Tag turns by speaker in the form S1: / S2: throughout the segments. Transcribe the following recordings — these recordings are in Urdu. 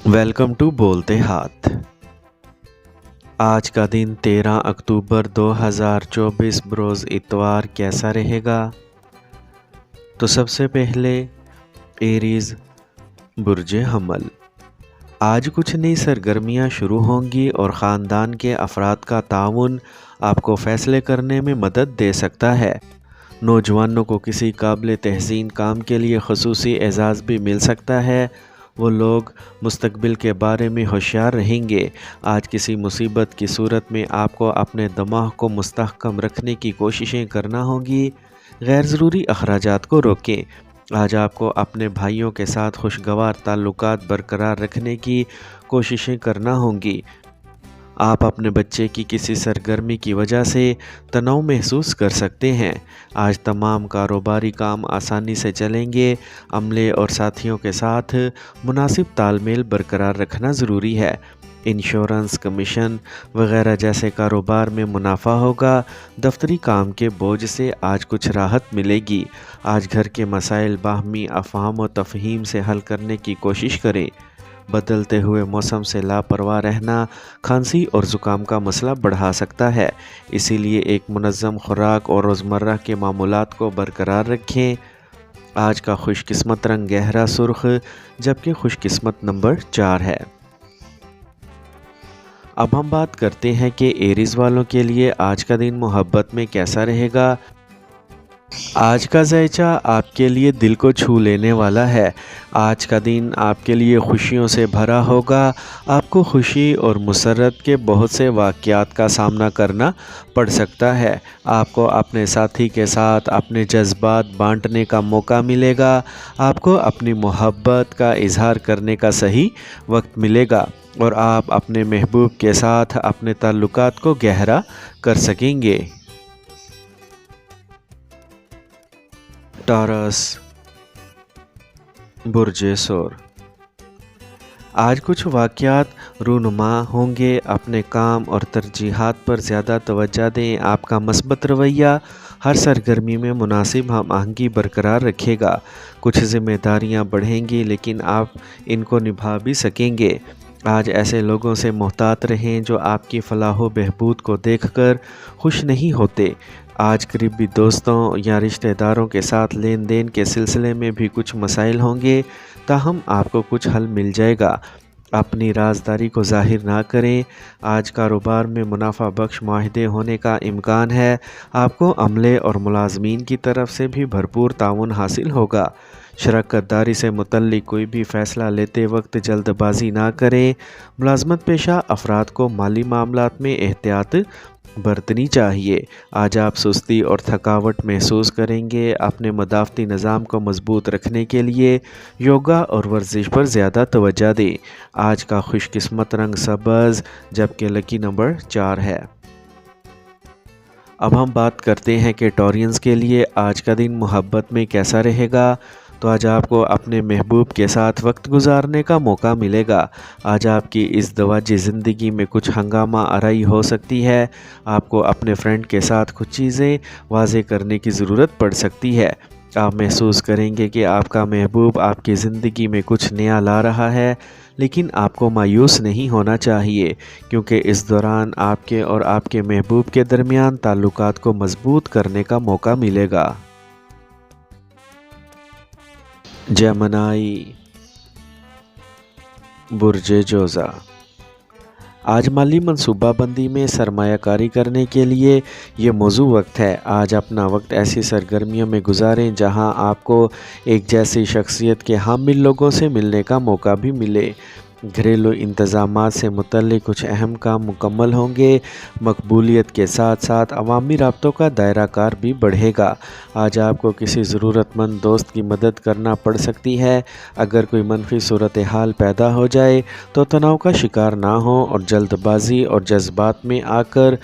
S1: ویلکم ٹو بولتے ہاتھ۔ آج کا دن 13 اکتوبر 2024 بروز اتوار کیسا رہے گا؟ تو سب سے پہلے ایریز برج حمل۔ آج کچھ نئی سرگرمیاں شروع ہوں گی اور خاندان کے افراد کا تعاون آپ کو فیصلے کرنے میں مدد دے سکتا ہے۔ نوجوانوں کو کسی قابل تحسین کام کے لیے خصوصی اعزاز بھی مل سکتا ہے۔ وہ لوگ مستقبل کے بارے میں ہوشیار رہیں گے۔ آج کسی مصیبت کی صورت میں آپ کو اپنے دماغ کو مستحکم رکھنے کی کوششیں کرنا ہوں گی۔ غیر ضروری اخراجات کو روکیں۔ آج آپ کو اپنے بھائیوں کے ساتھ خوشگوار تعلقات برقرار رکھنے کی کوششیں کرنا ہوں گی۔ آپ اپنے بچے کی کسی سرگرمی کی وجہ سے تناؤ محسوس کر سکتے ہیں۔ آج تمام کاروباری کام آسانی سے چلیں گے۔ عملے اور ساتھیوں کے ساتھ مناسب تال میل برقرار رکھنا ضروری ہے۔ انشورنس، کمیشن وغیرہ جیسے کاروبار میں منافع ہوگا۔ دفتری کام کے بوجھ سے آج کچھ راحت ملے گی۔ آج گھر کے مسائل باہمی افہام و تفہیم سے حل کرنے کی کوشش کریں۔ بدلتے ہوئے موسم سے لاپرواہ رہنا کھانسی اور زکام کا مسئلہ بڑھا سکتا ہے، اسی لیے ایک منظم خوراک اور روزمرہ کے معمولات کو برقرار رکھیں۔ آج کا خوش قسمت رنگ گہرا سرخ جبکہ خوش قسمت نمبر 4 ہے۔ اب ہم بات کرتے ہیں کہ ایریز والوں کے لیے آج کا دن محبت میں کیسا رہے گا۔ آج کا ذائچہ آپ کے لیے دل کو چھو لینے والا ہے۔ آج کا دن آپ کے لیے خوشیوں سے بھرا ہوگا۔ آپ کو خوشی اور مسرت کے بہت سے واقعات کا سامنا کرنا پڑ سکتا ہے۔ آپ کو اپنے ساتھی کے ساتھ اپنے جذبات بانٹنے کا موقع ملے گا۔ آپ کو اپنی محبت کا اظہار کرنے کا صحیح وقت ملے گا اور آپ اپنے محبوب کے ساتھ اپنے تعلقات کو گہرا کر سکیں گے۔ ٹارس برج ثور۔ آج کچھ واقعات رونما ہوں گے۔ اپنے کام اور ترجیحات پر زیادہ توجہ دیں۔ آپ کا مثبت رویہ ہر سرگرمی میں مناسب ہم آہنگی برقرار رکھے گا۔ کچھ ذمہ داریاں بڑھیں گی لیکن آپ ان کو نبھا بھی سکیں گے۔ آج ایسے لوگوں سے محتاط رہیں جو آپ کی فلاح و بہبود کو دیکھ کر خوش نہیں ہوتے۔ آج قریبی دوستوں یا رشتہ داروں کے ساتھ لین دین کے سلسلے میں بھی کچھ مسائل ہوں گے، تاہم آپ کو کچھ حل مل جائے گا۔ اپنی رازداری کو ظاہر نہ کریں۔ آج کاروبار میں منافع بخش معاہدے ہونے کا امکان ہے۔ آپ کو عملے اور ملازمین کی طرف سے بھی بھرپور تعاون حاصل ہوگا۔ شراکت داری سے متعلق کوئی بھی فیصلہ لیتے وقت جلد بازی نہ کریں۔ ملازمت پیشہ افراد کو مالی معاملات میں احتیاط برتنی چاہیے۔ آج آپ سستی اور تھکاوٹ محسوس کریں گے۔ اپنے مدافعتی نظام کو مضبوط رکھنے کے لیے یوگا اور ورزش پر زیادہ توجہ دیں۔ آج کا خوش قسمت رنگ سبز جبکہ لکی نمبر 4 ہے۔ اب ہم بات کرتے ہیں کہ ٹورینز کے لیے آج کا دن محبت میں کیسا رہے گا۔ تو آج آپ کو اپنے محبوب کے ساتھ وقت گزارنے کا موقع ملے گا۔ آج آپ کی اس دواجی زندگی میں کچھ ہنگامہ آرائی ہو سکتی ہے۔ آپ کو اپنے فرینڈ کے ساتھ کچھ چیزیں واضح کرنے کی ضرورت پڑ سکتی ہے۔ آپ محسوس کریں گے کہ آپ کا محبوب آپ کی زندگی میں کچھ نیا لا رہا ہے، لیکن آپ کو مایوس نہیں ہونا چاہیے کیونکہ اس دوران آپ کے اور آپ کے محبوب کے درمیان تعلقات کو مضبوط کرنے کا موقع ملے گا۔ جیمنائی برج جوزا۔ آج مالی منصوبہ بندی میں سرمایہ کاری کرنے کے لیے یہ موزوں وقت ہے۔ آج اپنا وقت ایسی سرگرمیوں میں گزاریں جہاں آپ کو ایک جیسی شخصیت کے حامل لوگوں سے ملنے کا موقع بھی ملے۔ گھریلو انتظامات سے متعلق کچھ اہم کام مکمل ہوں گے۔ مقبولیت کے ساتھ ساتھ عوامی رابطوں کا دائرہ کار بھی بڑھے گا۔ آج آپ کو کسی ضرورت مند دوست کی مدد کرنا پڑ سکتی ہے۔ اگر کوئی منفی صورتحال پیدا ہو جائے تو تناؤ کا شکار نہ ہوں اور جلد بازی اور جذبات میں آ کر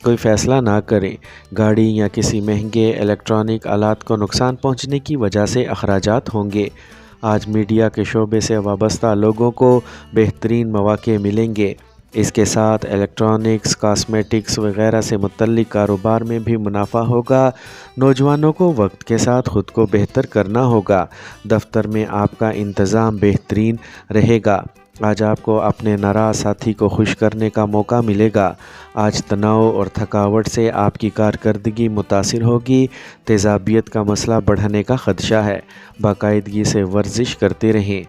S1: کوئی فیصلہ نہ کریں۔ گاڑی یا کسی مہنگے الیکٹرانک آلات کو نقصان پہنچنے کی وجہ سے اخراجات ہوں گے۔ آج میڈیا کے شعبے سے وابستہ لوگوں کو بہترین مواقع ملیں گے۔ اس کے ساتھ الیکٹرانکس، کاسمیٹکس وغیرہ سے متعلق کاروبار میں بھی منافع ہوگا۔ نوجوانوں کو وقت کے ساتھ خود کو بہتر کرنا ہوگا۔ دفتر میں آپ کا انتظام بہترین رہے گا۔ آج آپ کو اپنے ناراض ساتھی کو خوش کرنے کا موقع ملے گا۔ آج تناؤ اور تھکاوٹ سے آپ کی کارکردگی متاثر ہوگی۔ تیزابیت کا مسئلہ بڑھنے کا خدشہ ہے۔ باقاعدگی سے ورزش کرتے رہیں۔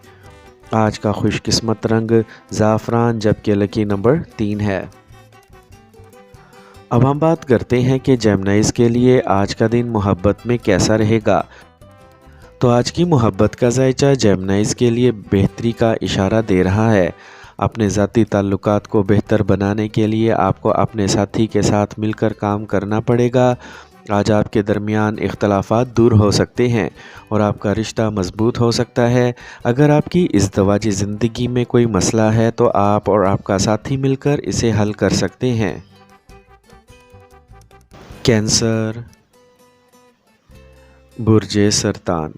S1: آج کا خوش قسمت رنگ زعفران جبکہ لکی نمبر 3 ہے۔ اب ہم بات کرتے ہیں کہ جیمنائز کے لیے آج کا دن محبت میں کیسا رہے گا۔ تو آج کی محبت کا ذائچہ جیمنائز کے لیے بہتری کا اشارہ دے رہا ہے۔ اپنے ذاتی تعلقات کو بہتر بنانے کے لیے آپ کو اپنے ساتھی کے ساتھ مل کر کام کرنا پڑے گا۔ آج آپ کے درمیان اختلافات دور ہو سکتے ہیں اور آپ کا رشتہ مضبوط ہو سکتا ہے۔ اگر آپ کی ازدواجی زندگی میں کوئی مسئلہ ہے تو آپ اور آپ کا ساتھی مل کر اسے حل کر سکتے ہیں۔ کینسر، برج سرطان۔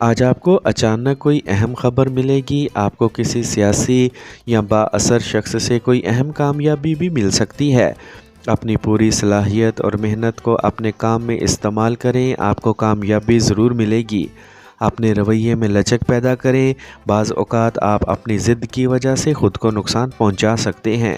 S1: آج آپ کو اچانک کوئی اہم خبر ملے گی۔ آپ کو کسی سیاسی یا با اثر شخص سے کوئی اہم کامیابی بھی مل سکتی ہے۔ اپنی پوری صلاحیت اور محنت کو اپنے کام میں استعمال کریں، آپ کو کامیابی ضرور ملے گی۔ اپنے رویے میں لچک پیدا کریں۔ بعض اوقات آپ اپنی ضد کی وجہ سے خود کو نقصان پہنچا سکتے ہیں۔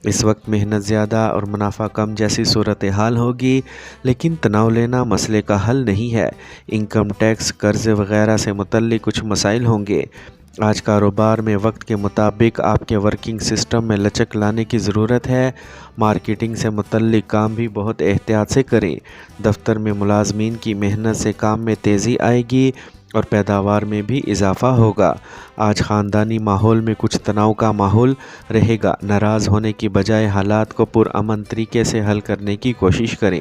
S1: اس وقت محنت زیادہ اور منافع کم جیسی صورتحال ہوگی، لیکن تناؤ لینا مسئلے کا حل نہیں ہے۔ انکم ٹیکس، قرض وغیرہ سے متعلق کچھ مسائل ہوں گے۔ آج کاروبار میں وقت کے مطابق آپ کے ورکنگ سسٹم میں لچک لانے کی ضرورت ہے۔ مارکیٹنگ سے متعلق کام بھی بہت احتیاط سے کریں۔ دفتر میں ملازمین کی محنت سے کام میں تیزی آئے گی اور پیداوار میں بھی اضافہ ہوگا۔ آج خاندانی ماحول میں کچھ تناؤ کا ماحول رہے گا۔ ناراض ہونے کی بجائے حالات کو پرامن طریقے سے حل کرنے کی کوشش کریں۔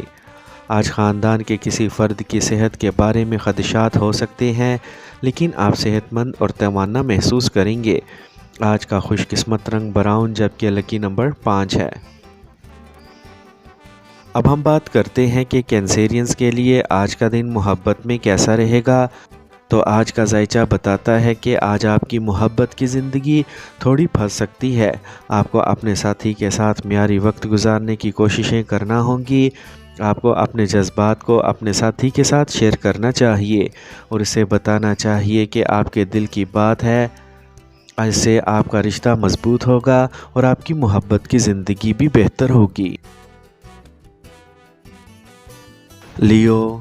S1: آج خاندان کے کسی فرد کی صحت کے بارے میں خدشات ہو سکتے ہیں، لیکن آپ صحت مند اور توانا محسوس کریں گے۔ آج کا خوش قسمت رنگ براؤن جبکہ لکی نمبر 5 ہے۔ اب ہم بات کرتے ہیں کہ کینسیرینز کے لیے آج کا دن محبت میں کیسا رہے گا۔ تو آج کا ذائچہ بتاتا ہے کہ آج آپ کی محبت کی زندگی تھوڑی پھنس سکتی ہے۔ آپ کو اپنے ساتھی کے ساتھ معیاری وقت گزارنے کی کوششیں کرنا ہوں گی۔ آپ کو اپنے جذبات کو اپنے ساتھی کے ساتھ شیئر کرنا چاہیے اور اسے بتانا چاہیے کہ آپ کے دل کی بات ہے۔ اس سے آپ کا رشتہ مضبوط ہوگا اور آپ کی محبت کی زندگی بھی بہتر ہوگی۔ لیو،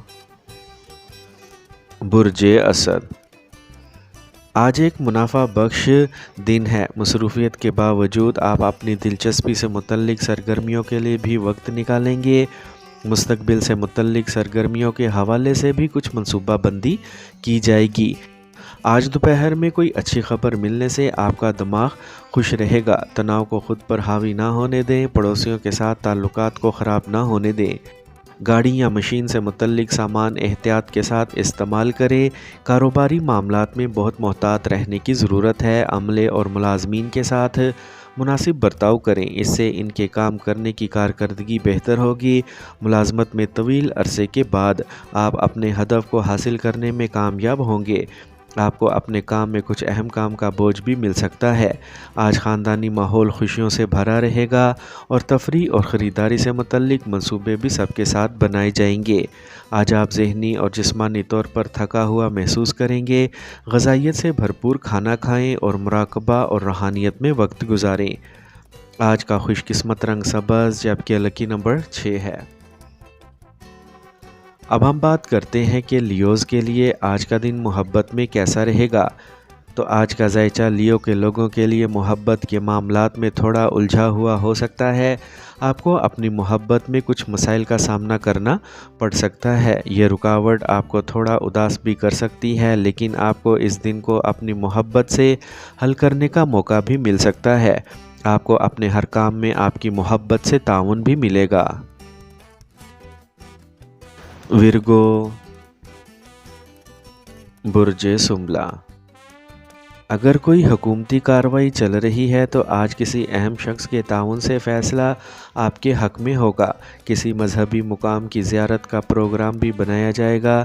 S1: برج اسد۔ آج ایک منافع بخش دن ہے۔ مصروفیت کے باوجود آپ اپنی دلچسپی سے متعلق سرگرمیوں کے لیے بھی وقت نکالیں گے۔ مستقبل سے متعلق سرگرمیوں کے حوالے سے بھی کچھ منصوبہ بندی کی جائے گی۔ آج دوپہر میں کوئی اچھی خبر ملنے سے آپ کا دماغ خوش رہے گا۔ تناؤ کو خود پر حاوی نہ ہونے دیں۔ پڑوسیوں کے ساتھ تعلقات کو خراب نہ ہونے دیں۔ گاڑی یا مشین سے متعلق سامان احتیاط کے ساتھ استعمال کریں۔ کاروباری معاملات میں بہت محتاط رہنے کی ضرورت ہے۔ عملے اور ملازمین کے ساتھ مناسب برتاؤ کریں، اس سے ان کے کام کرنے کی کارکردگی بہتر ہوگی۔ ملازمت میں طویل عرصے کے بعد آپ اپنے ہدف کو حاصل کرنے میں کامیاب ہوں گے۔ آپ کو اپنے کام میں کچھ اہم کام کا بوجھ بھی مل سکتا ہے۔ آج خاندانی ماحول خوشیوں سے بھرا رہے گا اور تفریح اور خریداری سے متعلق منصوبے بھی سب کے ساتھ بنائے جائیں گے۔ آج آپ ذہنی اور جسمانی طور پر تھکا ہوا محسوس کریں گے۔ غذائیت سے بھرپور کھانا کھائیں اور مراقبہ اور روحانیت میں وقت گزاریں۔ آج کا خوش قسمت رنگ سبز جبکہ لکی نمبر 6 ہے۔ اب ہم بات کرتے ہیں کہ لیوز کے لیے آج کا دن محبت میں کیسا رہے گا۔ تو آج کا ذائچہ لیو کے لوگوں کے لیے محبت کے معاملات میں تھوڑا الجھا ہوا ہو سکتا ہے۔ آپ کو اپنی محبت میں کچھ مسائل کا سامنا کرنا پڑ سکتا ہے۔ یہ رکاوٹ آپ کو تھوڑا اداس بھی کر سکتی ہے، لیکن آپ کو اس دن کو اپنی محبت سے حل کرنے کا موقع بھی مل سکتا ہے۔ آپ کو اپنے ہر کام میں آپ کی محبت سے تعاون بھی ملے گا۔ ورگو، برج سنبلا۔ اگر کوئی حکومتی کارروائی چل رہی ہے تو آج کسی اہم شخص کے تعاون سے فیصلہ آپ کے حق میں ہوگا۔ کسی مذہبی مقام کی زیارت کا پروگرام بھی بنایا جائے گا۔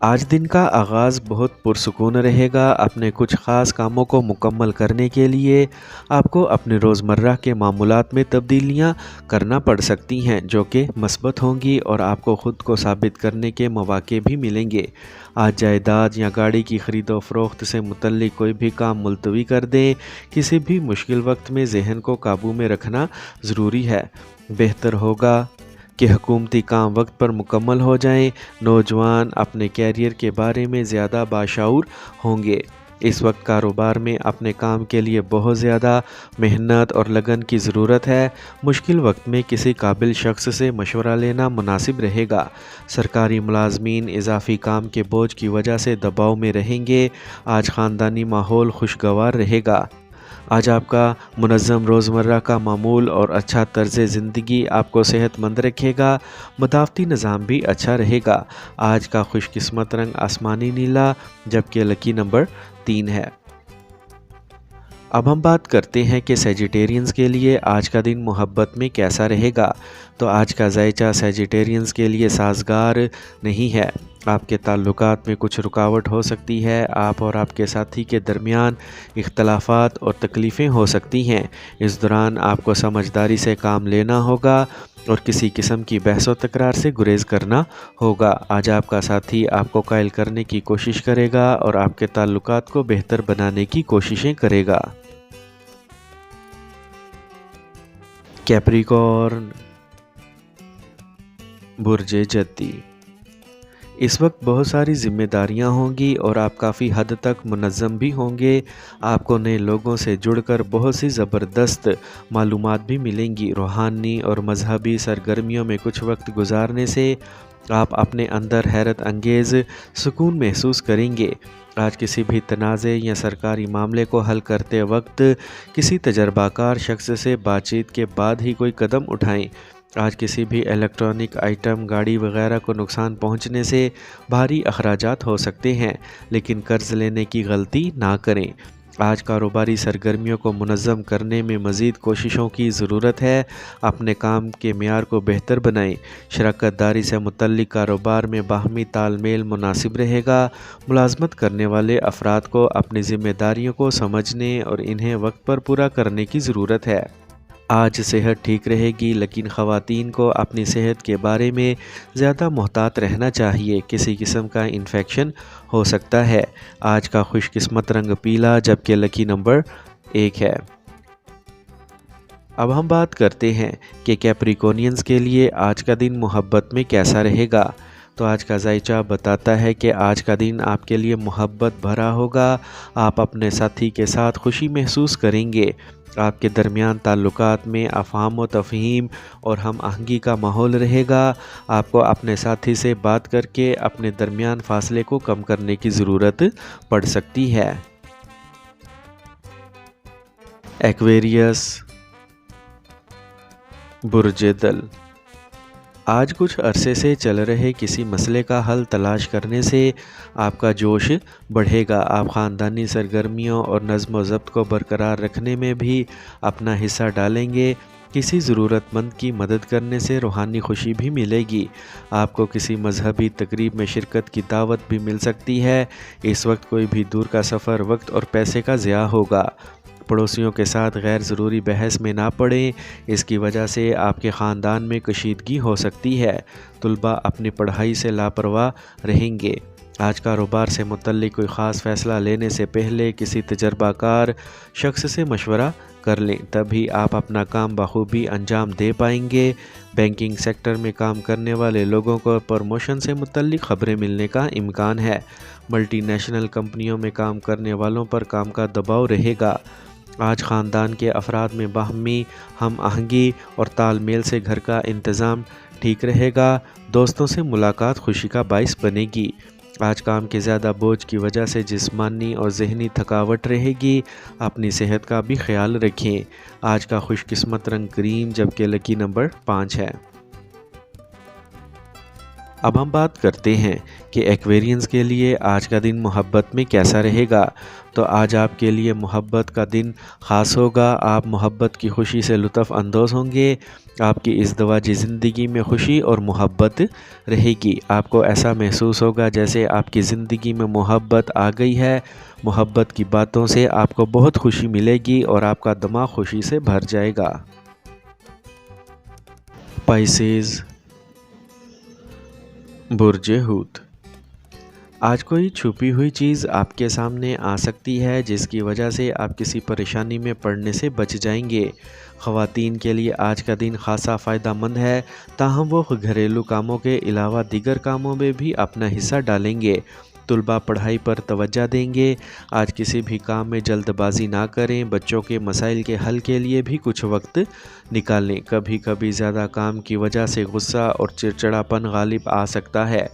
S1: آج دن کا آغاز بہت پرسکون رہے گا۔ اپنے کچھ خاص کاموں کو مکمل کرنے کے لیے آپ کو اپنے روزمرہ کے معمولات میں تبدیلیاں کرنا پڑ سکتی ہیں جو کہ مثبت ہوں گی اور آپ کو خود کو ثابت کرنے کے مواقع بھی ملیں گے۔ آج جائیداد یا گاڑی کی خرید و فروخت سے متعلق کوئی بھی کام ملتوی کر دیں۔ کسی بھی مشکل وقت میں ذہن کو قابو میں رکھنا ضروری ہے۔ بہتر ہوگا کہ حکومتی کام وقت پر مکمل ہو جائیں۔ نوجوان اپنے کیریئر کے بارے میں زیادہ باشعور ہوں گے۔ اس وقت کاروبار میں اپنے کام کے لیے بہت زیادہ محنت اور لگن کی ضرورت ہے۔ مشکل وقت میں کسی قابل شخص سے مشورہ لینا مناسب رہے گا۔ سرکاری ملازمین اضافی کام کے بوجھ کی وجہ سے دباؤ میں رہیں گے۔ آج خاندانی ماحول خوشگوار رہے گا۔ آج آپ کا منظم روزمرہ کا معمول اور اچھا طرز زندگی آپ کو صحت مند رکھے گا۔ مدافعتی نظام بھی اچھا رہے گا۔ آج کا خوش قسمت رنگ آسمانی نیلا جبکہ لکی نمبر 3 ہے۔ اب ہم بات کرتے ہیں کہ سیجیٹیرینز کے لیے آج کا دن محبت میں کیسا رہے گا۔ تو آج کا ذائچہ سیجیٹیرینز کے لیے سازگار نہیں ہے۔ آپ کے تعلقات میں کچھ رکاوٹ ہو سکتی ہے۔ آپ اور آپ کے ساتھی کے درمیان اختلافات اور تکلیفیں ہو سکتی ہیں۔ اس دوران آپ کو سمجھداری سے کام لینا ہوگا اور کسی قسم کی بحث و تکرار سے گریز کرنا ہوگا۔ آج آپ کا ساتھی آپ کو قائل کرنے کی کوشش کرے گا اور آپ کے تعلقات کو بہتر بنانے کی کوششیں کرے گا۔ کیپریکارن، برج جدی، اس وقت بہت ساری ذمہ داریاں ہوں گی اور آپ کافی حد تک منظم بھی ہوں گے۔ آپ کو نئے لوگوں سے جڑ کر بہت سی زبردست معلومات بھی ملیں گی۔ روحانی اور مذہبی سرگرمیوں میں کچھ وقت گزارنے سے آپ اپنے اندر حیرت انگیز سکون محسوس کریں گے۔ آج کسی بھی تنازع یا سرکاری معاملے کو حل کرتے وقت کسی تجربہ کار شخص سے بات چیت کے بعد ہی کوئی قدم اٹھائیں۔ آج کسی بھی الیکٹرانک آئٹم، گاڑی وغیرہ کو نقصان پہنچنے سے بھاری اخراجات ہو سکتے ہیں، لیکن قرض لینے کی غلطی نہ کریں۔ آج کاروباری سرگرمیوں کو منظم کرنے میں مزید کوششوں کی ضرورت ہے۔ اپنے کام کے معیار کو بہتر بنائیں۔ شراکت داری سے متعلق کاروبار میں باہمی تال میل مناسب رہے گا۔ ملازمت کرنے والے افراد کو اپنی ذمہ داریوں کو سمجھنے اور انہیں وقت پر پورا کرنے کی ضرورت ہے۔ آج صحت ٹھیک رہے گی، لیکن خواتین کو اپنی صحت کے بارے میں زیادہ محتاط رہنا چاہیے۔ کسی قسم کا انفیکشن ہو سکتا ہے۔ آج کا خوش قسمت رنگ پیلا جبکہ لکی نمبر 1 ہے۔ اب ہم بات کرتے ہیں کہ کیپریکونینز کے لیے آج کا دن محبت میں کیسا رہے گا۔ تو آج کا ذائچہ بتاتا ہے کہ آج کا دن آپ کے لیے محبت بھرا ہوگا۔ آپ اپنے ساتھی کے ساتھ خوشی محسوس کریں گے۔ آپ کے درمیان تعلقات میں افہام و تفہیم اور ہم آہنگی کا ماحول رہے گا۔ آپ کو اپنے ساتھی سے بات کر کے اپنے درمیان فاصلے کو کم کرنے کی ضرورت پڑ سکتی ہے۔ ایکویریس، برج دل، آج کچھ عرصے سے چل رہے کسی مسئلے کا حل تلاش کرنے سے آپ کا جوش بڑھے گا۔ آپ خاندانی سرگرمیوں اور نظم و ضبط کو برقرار رکھنے میں بھی اپنا حصہ ڈالیں گے۔ کسی ضرورت مند کی مدد کرنے سے روحانی خوشی بھی ملے گی۔ آپ کو کسی مذہبی تقریب میں شرکت کی دعوت بھی مل سکتی ہے۔ اس وقت کوئی بھی دور کا سفر وقت اور پیسے کا ضیاع ہوگا۔ پڑوسیوں کے ساتھ غیر ضروری بحث میں نہ پڑیں، اس کی وجہ سے آپ کے خاندان میں کشیدگی ہو سکتی ہے۔ طلباء اپنی پڑھائی سے لاپرواہ رہیں گے۔ آج کاروبار سے متعلق کوئی خاص فیصلہ لینے سے پہلے کسی تجربہ کار شخص سے مشورہ کر لیں، تبھی آپ اپنا کام بخوبی انجام دے پائیں گے۔ بینکنگ سیکٹر میں کام کرنے والے لوگوں کو پروموشن سے متعلق خبریں ملنے کا امکان ہے۔ ملٹی نیشنل کمپنیوں میں کام کرنے والوں پر کام کا دباؤ رہے گا۔ آج خاندان کے افراد میں باہمی ہم آہنگی اور تال میل سے گھر کا انتظام ٹھیک رہے گا۔ دوستوں سے ملاقات خوشی کا باعث بنے گی۔ آج کام کے زیادہ بوجھ کی وجہ سے جسمانی اور ذہنی تھکاوٹ رہے گی۔ اپنی صحت کا بھی خیال رکھیں۔ آج کا خوش قسمت رنگ کریم جبکہ لکی نمبر 5 ہے۔ اب ہم بات کرتے ہیں کہ ایکویرینز کے لیے آج کا دن محبت میں کیسا رہے گا۔ تو آج آپ کے لیے محبت کا دن خاص ہوگا، آپ محبت کی خوشی سے لطف اندوز ہوں گے، آپ کی ازدواجی زندگی میں خوشی اور محبت رہے گی۔ آپ کو ایسا محسوس ہوگا جیسے آپ کی زندگی میں محبت آ گئی ہے، محبت کی باتوں سے آپ کو بہت خوشی ملے گی اور آپ کا دماغ خوشی سے بھر جائے گا۔ پائسیز، برج حوت، آج کوئی چھپی ہوئی چیز آپ کے سامنے آ سکتی ہے جس کی وجہ سے آپ کسی پریشانی میں پڑنے سے بچ جائیں گے۔ خواتین کے لیے آج کا دن خاصا فائدہ مند ہے، تاہم وہ گھریلو کاموں کے علاوہ دیگر کاموں میں بھی اپنا حصہ ڈالیں گے۔ طلباء پڑھائی پر توجہ دیں گے، آج کسی بھی کام میں جلد بازی نہ کریں، بچوں کے مسائل کے حل کے لیے بھی کچھ وقت نکالیں۔ کبھی کبھی زیادہ کام کی وجہ سے غصہ اور چڑچڑاپن غالب آ سکتا ہے۔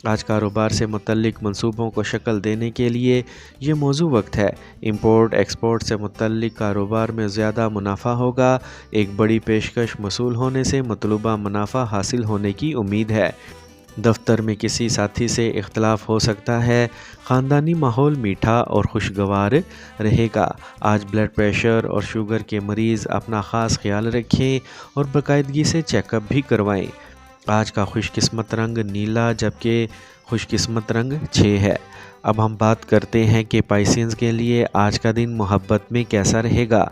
S1: آج کاروبار سے متعلق منصوبوں کو شکل دینے کے لیے یہ موزوں وقت ہے۔ امپورٹ ایکسپورٹ سے متعلق کاروبار میں زیادہ منافع ہوگا، ایک بڑی پیشکش موصول ہونے سے مطلوبہ منافع حاصل ہونے کی امید ہے۔ دفتر میں کسی ساتھی سے اختلاف ہو سکتا ہے، خاندانی ماحول میٹھا اور خوشگوار رہے گا۔ آج بلڈ پریشر اور شوگر کے مریض اپنا خاص خیال رکھیں اور باقاعدگی سے چیک اپ بھی کروائیں۔ آج کا خوش قسمت رنگ نیلا جبکہ خوش قسمت رنگ 6 ہے۔ اب ہم بات کرتے ہیں کہ پائسینز کے لیے آج کا دن محبت میں کیسا رہے گا۔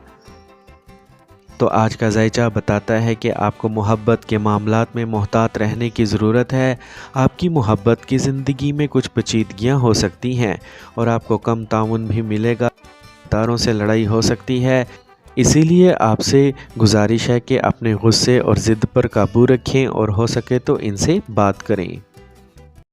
S1: تو آج کا ذائچہ بتاتا ہے کہ آپ کو محبت کے معاملات میں محتاط رہنے کی ضرورت ہے۔ آپ کی محبت کی زندگی میں کچھ پیچیدگیاں ہو سکتی ہیں اور آپ کو کم تعاون بھی ملے گا، داروں سے لڑائی ہو سکتی ہے۔ اسی لیے آپ سے گزارش ہے کہ اپنے غصے اور ضد پر قابو رکھیں اور ہو سکے تو ان سے بات کریں۔